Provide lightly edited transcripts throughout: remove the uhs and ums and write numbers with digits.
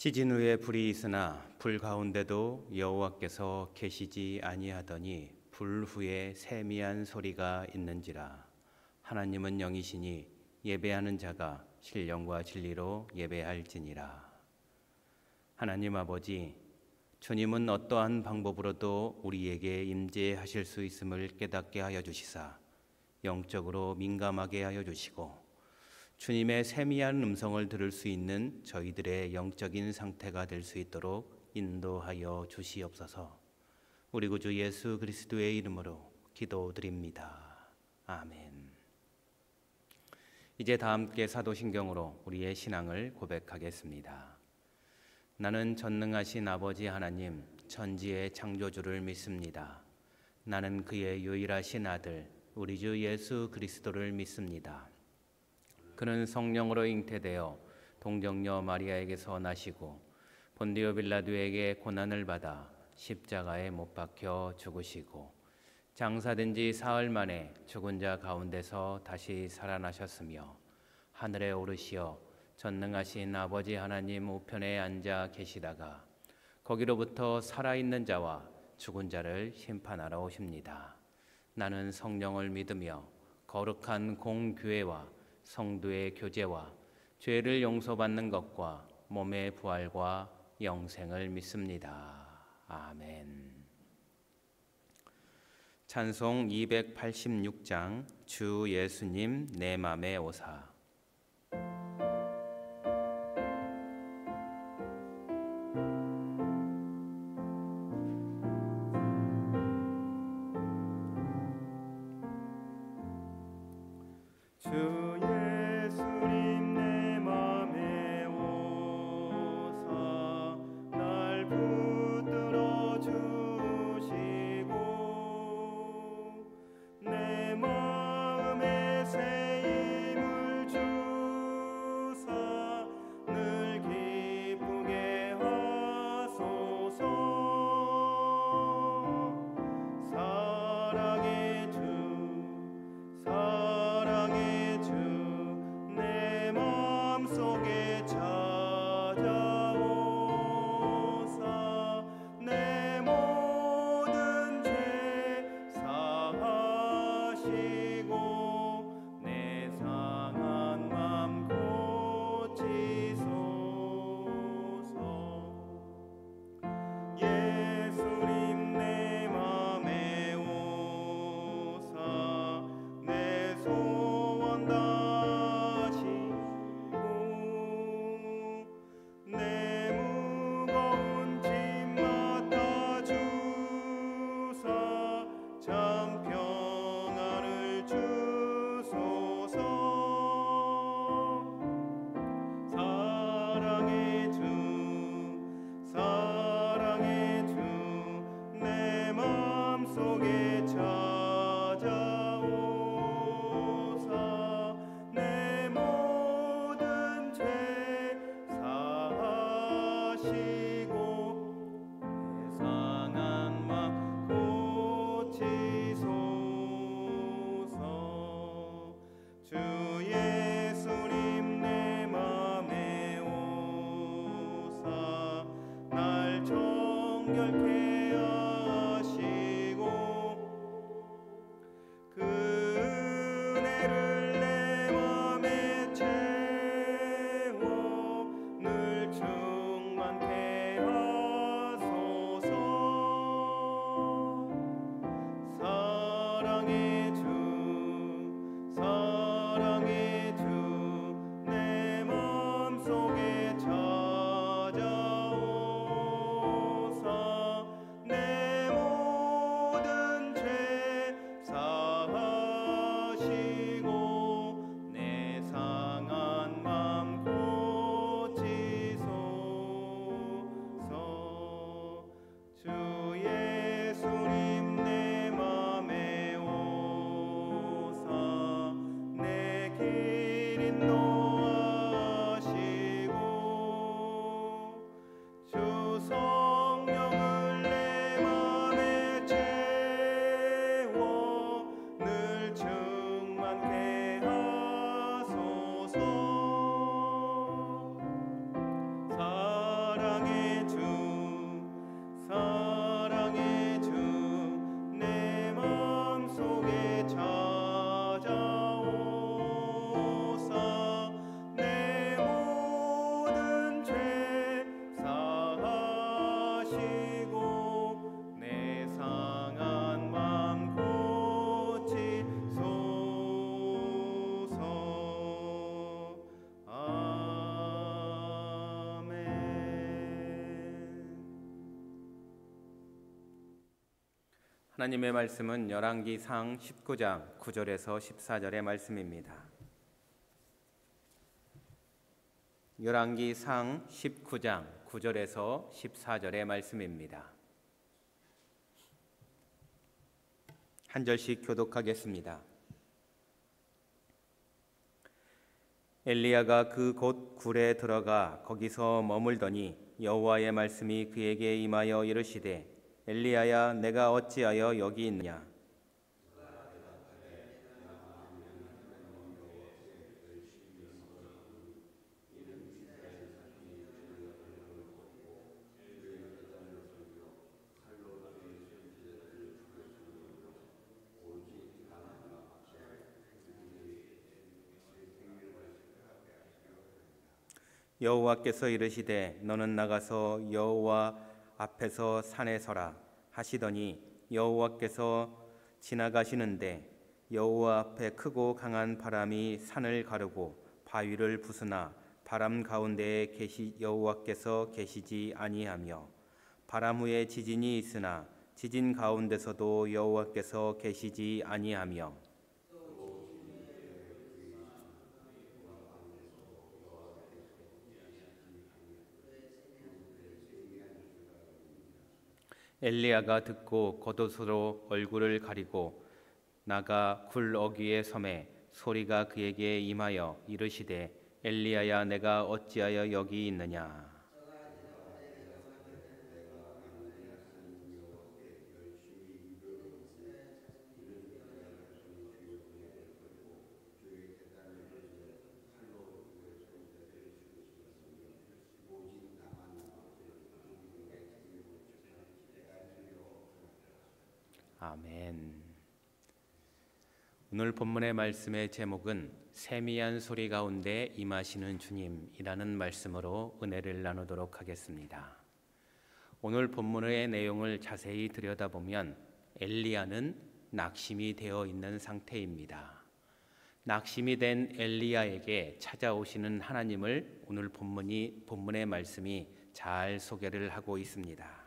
지진 후에 불이 있으나 불 가운데도 여호와께서 계시지 아니하더니 불 후에 세미한 소리가 있는지라. 하나님은 영이시니 예배하는 자가 신령과 진리로 예배할지니라. 하나님 아버지, 주님은 어떠한 방법으로도 우리에게 임재하실 수 있음을 깨닫게 하여 주시사 영적으로 민감하게 하여 주시고 주님의 세미한 음성을 들을 수 있는 저희들의 영적인 상태가 될 수 있도록 인도하여 주시옵소서. 우리 구주 예수 그리스도의 이름으로 기도드립니다. 아멘. 이제 다 함께 사도신경으로 우리의 신앙을 고백하겠습니다. 나는 전능하신 아버지 하나님, 천지의 창조주를 믿습니다. 나는 그의 유일하신 아들, 우리 주 예수 그리스도를 믿습니다. 그는 성령으로 잉태되어 동정녀 마리아에게서 나시고 본디오 빌라도에게 고난을 받아 십자가에 못 박혀 죽으시고 장사된 지 사흘 만에 죽은 자 가운데서 다시 살아나셨으며 하늘에 오르시어 전능하신 아버지 하나님 우편에 앉아 계시다가 거기로부터 살아있는 자와 죽은 자를 심판하러 오십니다. 나는 성령을 믿으며 거룩한 공교회와 성도의 교제와 죄를 용서받는 것과 몸의 부활과 영생을 믿습니다. 아멘. 찬송 286장 주 예수님 내 맘에 오사. 하나님의 말씀은 열왕기상 19장 9절에서 14절의 말씀입니다. 열왕기상 19장 9절에서 14절의 말씀입니다. 한 절씩 교독하겠습니다. 엘리야가 그 곧 굴에 들어가 거기서 머물더니 여호와의 말씀이 그에게 임하여 이르시되 엘리야야 내가 어찌하여 여기 있느냐. 여호와께서 이르시되 너는 나가서 여호와 앞에서 산에 서라 하시더니 여호와께서 지나가시는데 여호와 앞에 크고 강한 바람이 산을 가르고 바위를 부수나 바람 가운데에 여호와께서 계시지 아니하며 바람 후에 지진이 있으나 지진 가운데서도 여호와께서 계시지 아니하며 엘리야가 듣고 겉옷으로 얼굴을 가리고 나가 굴 어귀에 섬에 소리가 그에게 임하여 이르시되 엘리야야 내가 어찌하여 여기 있느냐. 아멘. 오늘 본문의 말씀의 제목은 세미한 소리 가운데 임하시는 주님이라는 말씀으로 은혜를 나누도록 하겠습니다. 오늘 본문의 내용을 자세히 들여다보면 엘리야는 낙심이 되어 있는 상태입니다. 낙심이 된 엘리야에게 찾아오시는 하나님을 오늘 본문의 말씀이 잘 소개를 하고 있습니다.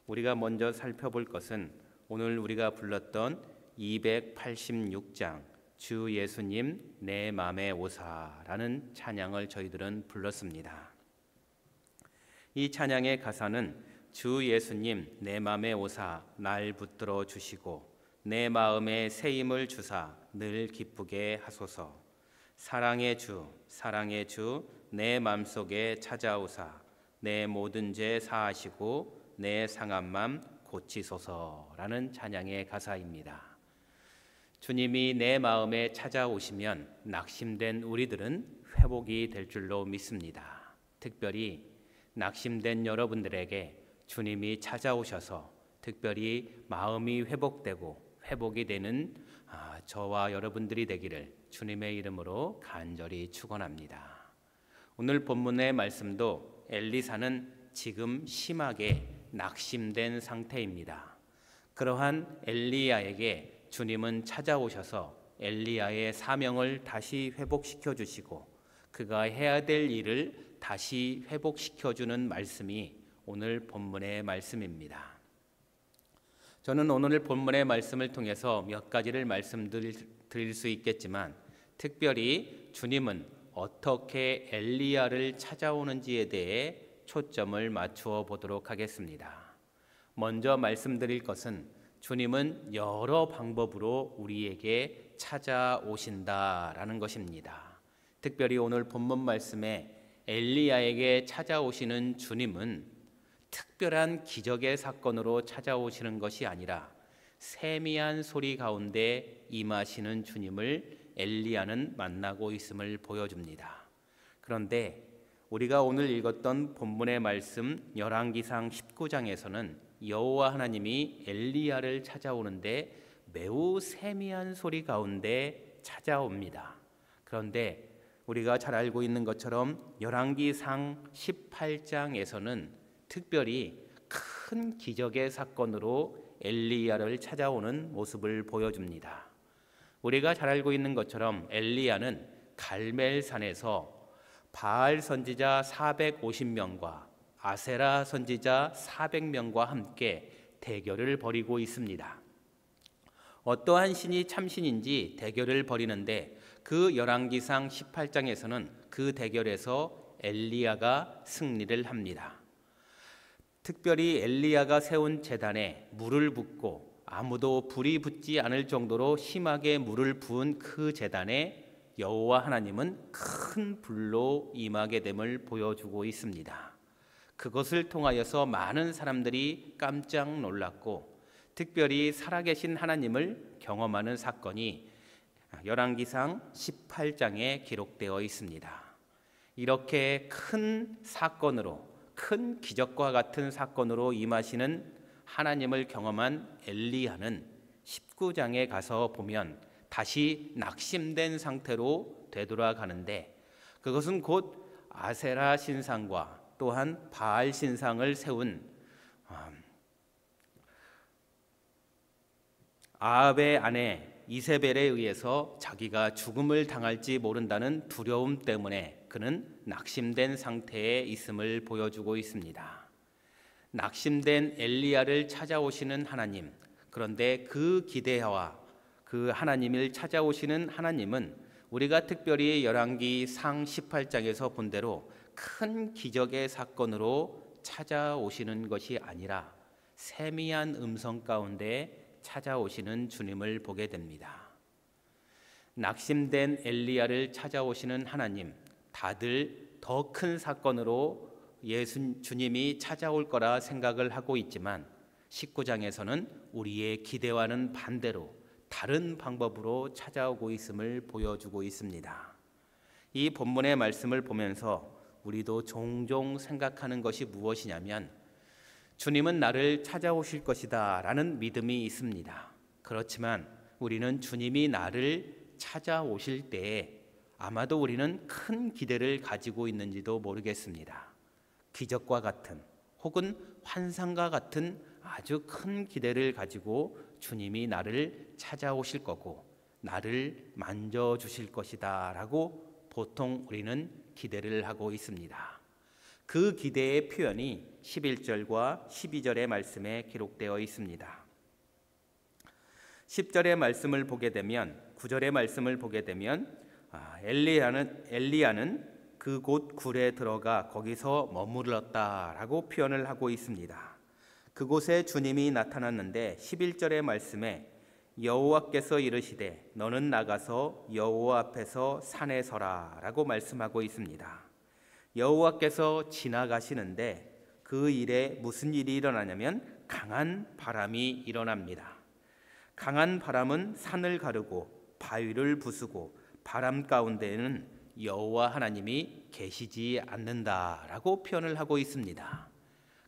우리가 먼저 살펴볼 것은 오늘 우리가 불렀던 286장 주 예수님 내 맘에 오사라는 찬양을 저희들은 불렀습니다. 이 찬양의 가사는 주 예수님 내 맘에 오사 날 붙들어 주시고 내 마음에 새 힘을 주사 늘 기쁘게 하소서. 사랑의 주 내 맘속에 찾아오사 내 모든 죄 사하시고 내 상한 맘 고치소서라는 찬양의 가사입니다. 주님이 내 마음에 찾아오시면 낙심된 우리들은 회복이 될 줄로 믿습니다. 특별히 낙심된 여러분들에게 주님이 찾아오셔서 특별히 마음이 회복되고 회복이 되는 저와 여러분들이 되기를 주님의 이름으로 간절히 축원합니다. 오늘 본문의 말씀도 엘리사는 지금 심하게 낙심된 상태입니다. 그러한 엘리야에게 주님은 찾아오셔서 엘리야의 사명을 다시 회복시켜 주시고 그가 해야 될 일을 다시 회복시켜 주는 말씀이 오늘 본문의 말씀입니다. 저는 오늘 본문의 말씀을 통해서 몇 가지를 말씀드릴 수 있겠지만 특별히 주님은 어떻게 엘리야를 찾아오는지에 대해 초점을 맞추어 보도록 하겠습니다. 먼저 말씀드릴 것은 주님은 여러 방법으로 우리에게 찾아오신다라는 것입니다. 특별히 오늘 본문 말씀에 엘리야에게 찾아오시는 주님은 특별한 기적의 사건으로 찾아오시는 것이 아니라 세미한 소리 가운데 임하시는 주님을 엘리야는 만나고 있음을 보여줍니다. 그런데 우리가 오늘 읽었던 본문의 말씀 열왕기상 19장에서는 여호와 하나님이 엘리야를 찾아오는데 매우 세미한 소리 가운데 찾아옵니다. 그런데 우리가 잘 알고 있는 것처럼 열왕기상 18장에서는 특별히 큰 기적의 사건으로 엘리야를 찾아오는 모습을 보여줍니다. 우리가 잘 알고 있는 것처럼 엘리야는 갈멜산에서 바알 선지자 450명과 아세라 선지자 400명과 함께 대결을 벌이고 있습니다. 어떠한 신이 참신인지 대결을 벌이는데 그 열왕기상 18장에서는 그 대결에서 엘리야가 승리를 합니다. 특별히 엘리야가 세운 제단에 물을 붓고 아무도 불이 붙지 않을 정도로 심하게 물을 부은 그 제단에 여호와 하나님은 큰 불로 임하게 됨을 보여주고 있습니다. 그것을 통하여서 많은 사람들이 깜짝 놀랐고 특별히 살아계신 하나님을 경험하는 사건이 열왕기상 18장에 기록되어 있습니다. 이렇게 큰 사건으로, 큰 기적과 같은 사건으로 임하시는 하나님을 경험한 엘리야는 19장에 가서 보면 다시 낙심된 상태로 되돌아가는데 그것은 곧 아세라 신상과 또한 바알 신상을 세운 아합의 아내 이세벨에 의해서 자기가 죽음을 당할지 모른다는 두려움 때문에 그는 낙심된 상태에 있음을 보여주고 있습니다. 낙심된 엘리야를 찾아오시는 하나님, 그런데 그 기대와 그 하나님을 찾아오시는 하나님은 우리가 특별히 열왕기상 18장에서 본 대로 큰 기적의 사건으로 찾아오시는 것이 아니라 세미한 음성 가운데 찾아오시는 주님을 보게 됩니다. 낙심된 엘리야를 찾아오시는 하나님, 다들 더 큰 사건으로 주님이 찾아올 거라 생각을 하고 있지만 19장에서는 우리의 기대와는 반대로 다른 방법으로 찾아오고 있음을 보여주고 있습니다. 이 본문의 말씀을 보면서 우리도 종종 생각하는 것이 무엇이냐면 주님은 나를 찾아오실 것이다 라는 믿음이 있습니다. 그렇지만 우리는 주님이 나를 찾아오실 때에 아마도 우리는 큰 기대를 가지고 있는지도 모르겠습니다. 기적과 같은 혹은 환상과 같은 아주 큰 기대를 가지고 주님이 나를 찾아오실 거고 나를 만져주실 것이다 라고 보통 우리는 기대를 하고 있습니다. 그 기대의 표현이 11절과 12절의 말씀에 기록되어 있습니다. 10절의 말씀을 보게 되면 9절의 말씀을 보게 되면 엘리야는 그곳 굴에 들어가 거기서 머물렀다라고 표현을 하고 있습니다. 그곳에 주님이 나타났는데 11절의 말씀에 여호와께서 이르시되 너는 나가서 여호와 앞에서 산에 서라 라고 말씀하고 있습니다. 여호와께서 지나가시는데 그 일에 무슨 일이 일어나냐면 강한 바람이 일어납니다. 강한 바람은 산을 가르고 바위를 부수고 바람 가운데에는 여호와 하나님이 계시지 않는다라고 표현을 하고 있습니다.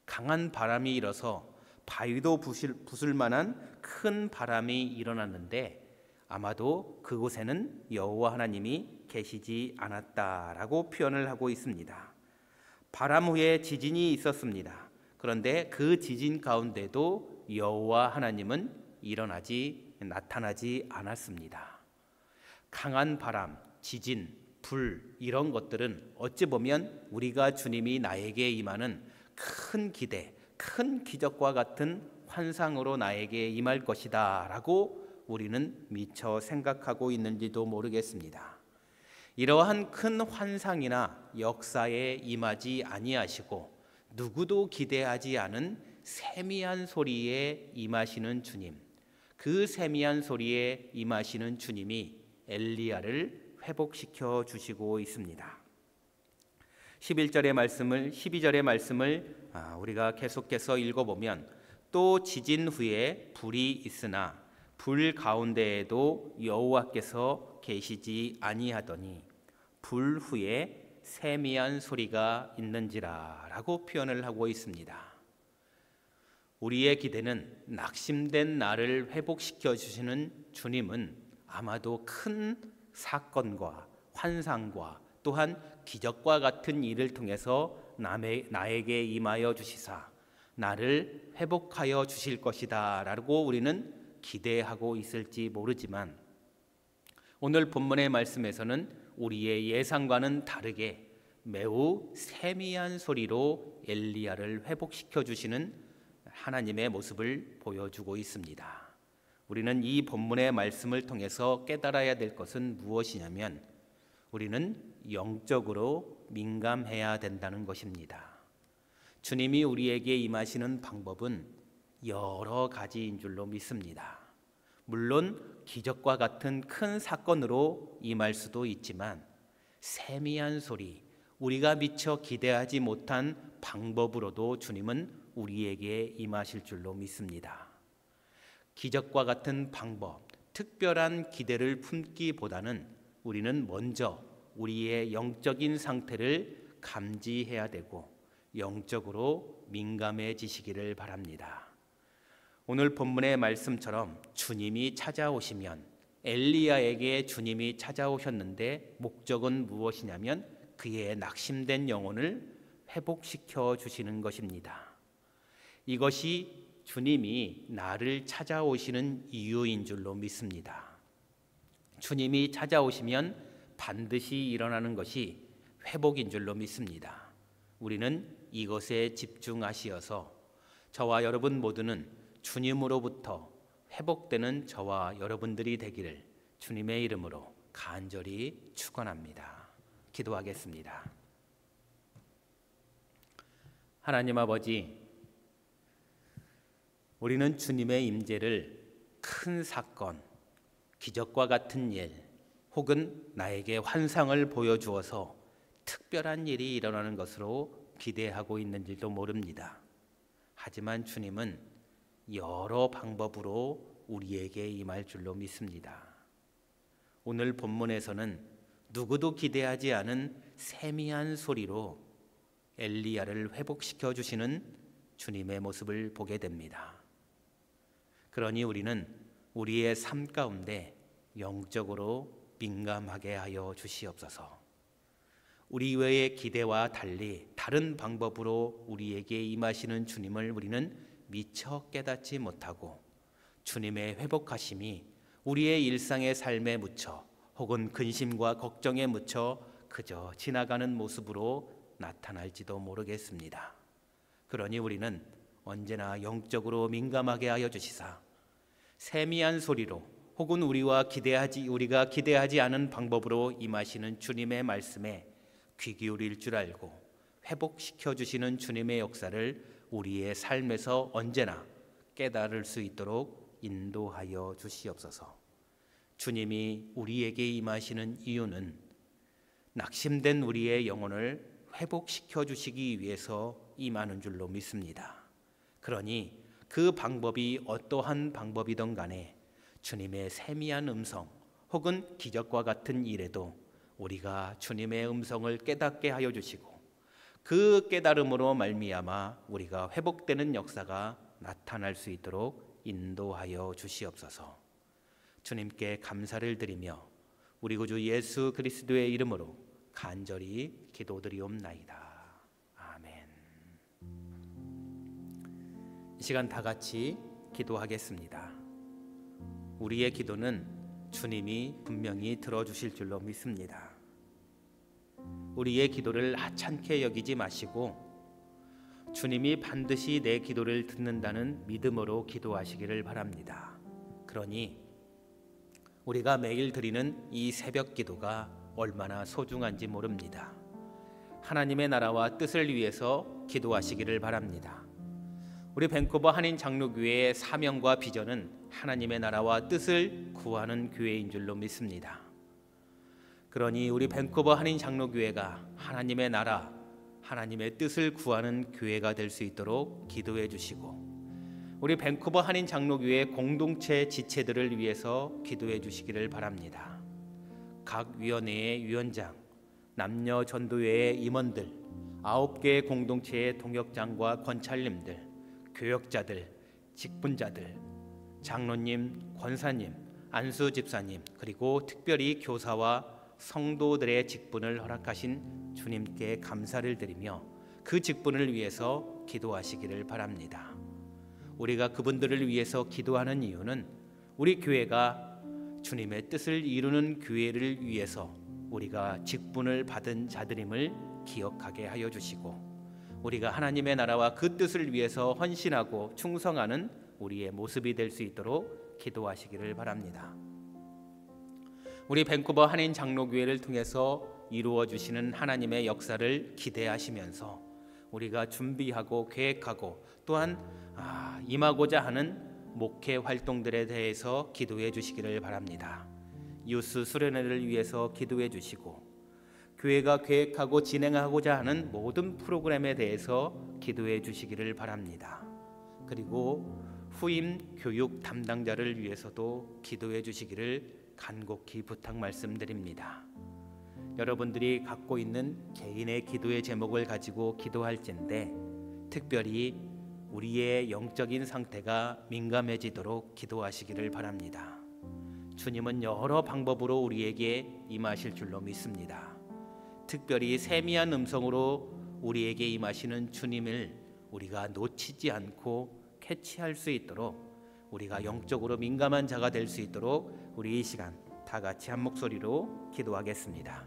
강한 바람이 일어서 바위도 부술 만한 큰 바람이 일어났는데 아마도 그곳에는 여호와 하나님이 계시지 않았다라고 표현을 하고 있습니다. 바람 후에 지진이 있었습니다. 그런데 그 지진 가운데도 여호와 하나님은 나타나지 않았습니다. 강한 바람, 지진, 불 이런 것들은 어찌 보면 우리가 주님이 나에게 임하는 큰 기대, 큰 기적과 같은 환상으로 나에게 임할 것이다 라고 우리는 미처 생각하고 있는지도 모르겠습니다. 이러한 큰 환상이나 역사에 임하지 아니하시고 누구도 기대하지 않은 세미한 소리에 임하시는 주님, 그 세미한 소리에 임하시는 주님이 엘리야를 회복시켜 주시고 있습니다. 11절의 말씀을 12절의 말씀을 우리가 계속해서 읽어보면 또 지진 후에 불이 있으나 불 가운데에도 여호와께서 계시지 아니하더니 불 후에 세미한 소리가 있는지라 라고 표현을 하고 있습니다. 우리의 기대는 낙심된 나를 회복시켜 주시는 주님은 아마도 큰 사건과 환상과 또한 기적과 같은 일을 통해서 나에게 임하여 주시사 나를 회복하여 주실 것이다 라고 우리는 기대하고 있을지 모르지만 오늘 본문의 말씀에서는 우리의 예상과는 다르게 매우 세미한 소리로 엘리야를 회복시켜 주시는 하나님의 모습을 보여주고 있습니다. 우리는 이 본문의 말씀을 통해서 깨달아야 될 것은 무엇이냐면 우리는 영적으로 민감해야 된다는 것입니다. 주님이 우리에게 임하시는 방법은 여러 가지인 줄로 믿습니다. 물론 기적과 같은 큰 사건으로 임할 수도 있지만 세미한 소리, 우리가 미처 기대하지 못한 방법으로도 주님은 우리에게 임하실 줄로 믿습니다. 기적과 같은 방법, 특별한 기대를 품기보다는 우리는 먼저 우리의 영적인 상태를 감지해야 되고 영적으로 민감해지시기를 바랍니다. 오늘 본문의 말씀처럼 주님이 찾아오시면 엘리야에게 주님이 찾아오셨는데 목적은 무엇이냐면 그의 낙심된 영혼을 회복시켜 주시는 것입니다. 이것이 주님이 나를 찾아오시는 이유인 줄로 믿습니다. 주님이 찾아오시면 반드시 일어나는 것이 회복인 줄로 믿습니다. 우리는 이것에 집중하시어서 저와 여러분 모두는 주님으로부터 회복되는 저와 여러분들이 되기를 주님의 이름으로 간절히 축원합니다. 기도하겠습니다. 하나님 아버지, 우리는 주님의 임재를 큰 사건, 기적과 같은 일, 혹은 나에게 환상을 보여주어서 특별한 일이 일어나는 것으로 기대하고 있는지도 모릅니다. 하지만 주님은 여러 방법으로 우리에게 임할 줄로 믿습니다. 오늘 본문에서는 누구도 기대하지 않은 세미한 소리로 엘리야를 회복시켜 주시는 주님의 모습을 보게 됩니다. 그러니 우리는 우리의 삶 가운데 영적으로 민감하게 하여 주시옵소서. 우리 외의 기대와 달리 다른 방법으로 우리에게 임하시는 주님을 우리는 미처 깨닫지 못하고 주님의 회복하심이 우리의 일상의 삶에 묻혀 혹은 근심과 걱정에 묻혀 그저 지나가는 모습으로 나타날지도 모르겠습니다. 그러니 우리는 언제나 영적으로 민감하게 하여 주시사 세미한 소리로 혹은 우리가 기대하지 않은 방법으로 임하시는 주님의 말씀에 귀 기울일 줄 알고 회복시켜 주시는 주님의 역사를 우리의 삶에서 언제나 깨달을 수 있도록 인도하여 주시옵소서. 주님이 우리에게 임하시는 이유는 낙심된 우리의 영혼을 회복시켜 주시기 위해서 임하는 줄로 믿습니다. 그러니 그 방법이 어떠한 방법이든 간에 주님의 세미한 음성 혹은 기적과 같은 일에도 우리가 주님의 음성을 깨닫게 하여 주시고 그 깨달음으로 말미암아 우리가 회복되는 역사가 나타날 수 있도록 인도하여 주시옵소서. 주님께 감사를 드리며 우리 구주 예수 그리스도의 이름으로 간절히 기도드리옵나이다. 아멘. 이 시간 다 같이 기도하겠습니다. 우리의 기도는 주님이 분명히 들어주실 줄로 믿습니다. 우리의 기도를 하찮게 여기지 마시고 주님이 반드시 내 기도를 듣는다는 믿음으로 기도하시기를 바랍니다. 그러니 우리가 매일 드리는 이 새벽 기도가 얼마나 소중한지 모릅니다. 하나님의 나라와 뜻을 위해서 기도하시기를 바랍니다. 우리 밴쿠버 한인 장로교회의 사명과 비전은 하나님의 나라와 뜻을 구하는 교회인 줄로 믿습니다. 그러니 우리 밴쿠버 한인 장로교회가 하나님의 나라, 하나님의 뜻을 구하는 교회가 될 수 있도록 기도해 주시고 우리 밴쿠버 한인 장로교회 공동체 지체들을 위해서 기도해 주시기를 바랍니다. 각 위원회의 위원장, 남녀 전도회의 임원들, 9개의 공동체의 동역장과 권찰님들, 교역자들, 직분자들, 장로님, 권사님, 안수 집사님, 그리고 특별히 교사와 성도들의 직분을 허락하신 주님께 감사를 드리며 그 직분을 위해서 기도하시기를 바랍니다. 우리가 그분들을 위해서 기도하는 이유는 우리 교회가 주님의 뜻을 이루는 교회를 위해서 우리가 직분을 받은 자들임을 기억하게 하여 주시고 우리가 하나님의 나라와 그 뜻을 위해서 헌신하고 충성하는 우리의 모습이 될 수 있도록 기도하시기를 바랍니다. 우리 밴쿠버 한인 장로교회를 통해서 이루어 주시는 하나님의 역사를 기대하시면서 우리가 준비하고 계획하고 또한 임하고자 하는 목회 활동들에 대해서 기도해 주시기를 바랍니다. 유스 수련회를 위해서 기도해 주시고 교회가 계획하고 진행하고자 하는 모든 프로그램에 대해서 기도해 주시기를 바랍니다. 그리고 후임 교육 담당자를 위해서도 기도해 주시기를 간곡히 부탁 말씀드립니다. 여러분들이 갖고 있는 개인의 기도의 제목을 가지고 기도할진데 특별히 우리의 영적인 상태가 민감해지도록 기도하시기를 바랍니다. 주님은 여러 방법으로 우리에게 임하실 줄로 믿습니다. 특별히 세미한 음성으로 우리에게 임하시는 주님을 우리가 놓치지 않고 캐치할 수 있도록 우리가 영적으로 민감한 자가 될 수 있도록 우리 이 시간 다 같이 한 목소리로 기도하겠습니다.